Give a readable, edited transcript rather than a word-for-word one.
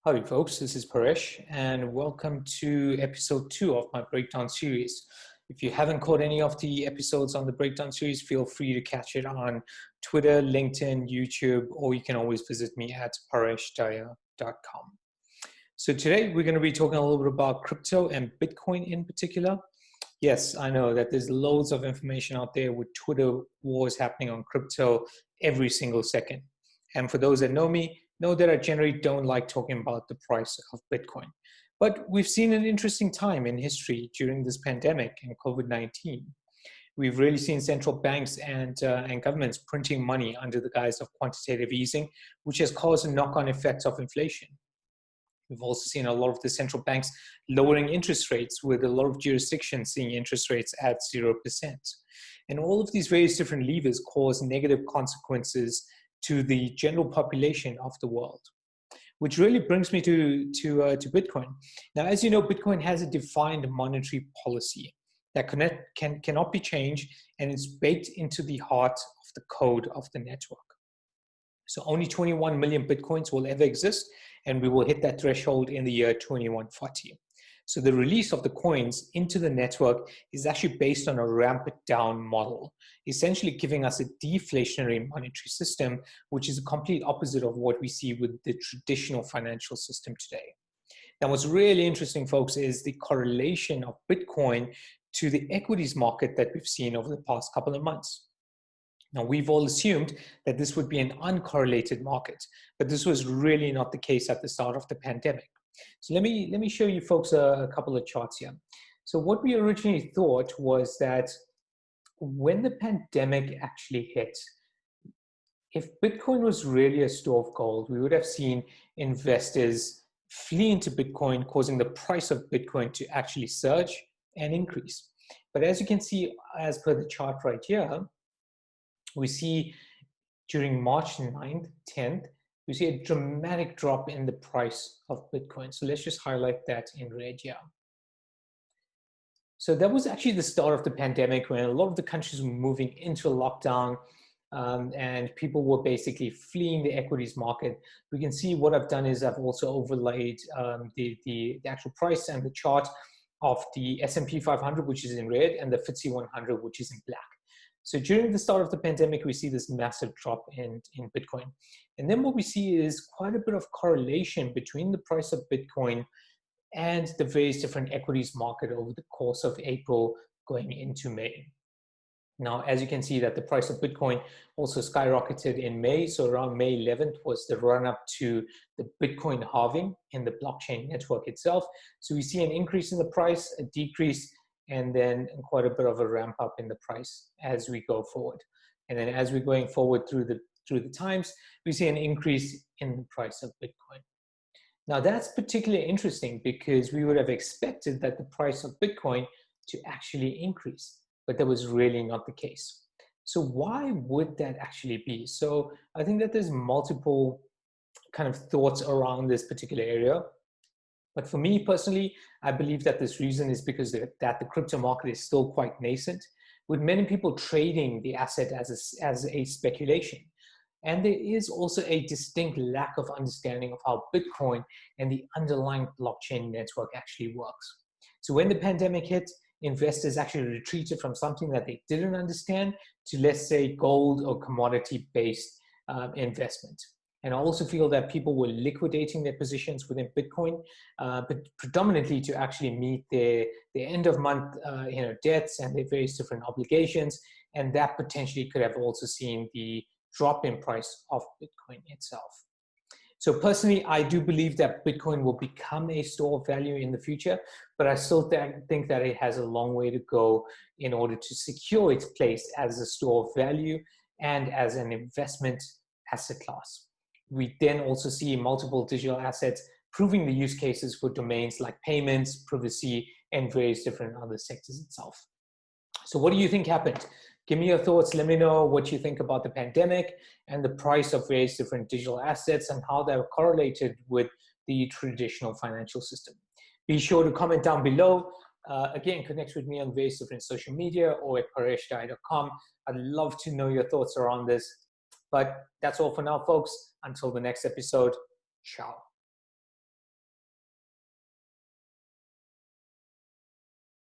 Howdy folks, this is Paresh and welcome to episode 2 of my breakdown series. If you haven't caught any of the episodes on the breakdown series, feel free to catch it on Twitter, LinkedIn, YouTube, or you can always visit me at pareshdaya.com. So today we're going to be talking a little bit about crypto and Bitcoin in particular. Yes, I know that there's loads of information out there with Twitter wars happening on crypto every single second. And for those that know that I generally don't like talking about the price of Bitcoin. But we've seen an interesting time in history during this pandemic and COVID-19. We've really seen central banks and governments printing money under the guise of quantitative easing, which has caused a knock-on effect of inflation. We've also seen a lot of the central banks lowering interest rates, with a lot of jurisdictions seeing interest rates at 0%. And all of these various different levers cause negative consequences to the general population of the world, which really brings me to Bitcoin. Now, as you know, Bitcoin has a defined monetary policy that cannot be changed, and it's baked into the heart of the code of the network. So only 21 million Bitcoins will ever exist, and we will hit that threshold in the year 2140. So the release of the coins into the network is actually based on a ramp down model, essentially giving us a deflationary monetary system, which is a complete opposite of what we see with the traditional financial system today. Now, what's really interesting, folks, is the correlation of Bitcoin to the equities market that we've seen over the past couple of months. Now, we've all assumed that this would be an uncorrelated market, but this was really not the case at the start of the pandemic. So let me show you folks a couple of charts here. So what we originally thought was that when the pandemic actually hit, if Bitcoin was really a store of gold, we would have seen investors flee into Bitcoin, causing the price of Bitcoin to actually surge and increase. But as you can see, as per the chart right here, we see during March 9th, 10th, we see a dramatic drop in the price of Bitcoin. So let's just highlight that in red here. So that was actually the start of the pandemic, when a lot of the countries were moving into lockdown and people were basically fleeing the equities market. We can see what I've done is I've also overlaid the actual price and the chart of the S&P 500, which is in red, and the FTSE 100, which is in black. So during the start of the pandemic, we see this massive drop in Bitcoin. And then what we see is quite a bit of correlation between the price of Bitcoin and the various different equities market over the course of April going into May. Now, as you can see, that the price of Bitcoin also skyrocketed in May. So around May 11th was the run up to the Bitcoin halving in the blockchain network itself. So we see an increase in the price, a decrease, and then quite a bit of a ramp up in the price as we go forward. And then as we're going forward through the times, we see an increase in the price of Bitcoin. Now, that's particularly interesting because we would have expected that the price of Bitcoin to actually increase, but that was really not the case. So why would that actually be? So I think that there's multiple kind of thoughts around this particular area. But for me personally, I believe that this reason is because that the crypto market is still quite nascent, with many people trading the asset as a speculation. And there is also a distinct lack of understanding of how Bitcoin and the underlying blockchain network actually works. So when the pandemic hit, investors actually retreated from something that they didn't understand to, let's say, gold or commodity-based investment. And I also feel that people were liquidating their positions within Bitcoin, but predominantly to actually meet their end of month debts and their various different obligations. And that potentially could have also seen the drop in price of Bitcoin itself. So personally, I do believe that Bitcoin will become a store of value in the future, but I still think that it has a long way to go in order to secure its place as a store of value and as an investment asset class. We then also see multiple digital assets proving the use cases for domains like payments, privacy, and various different other sectors itself. So what do you think happened? Give me your thoughts. Let me know what you think about the pandemic and the price of various different digital assets and how they're correlated with the traditional financial system. Be sure to comment down below. Again, connect with me on various different social media or at pareshdaya.com. I'd love to know your thoughts around this. But that's all for now, folks. Until the next episode, ciao.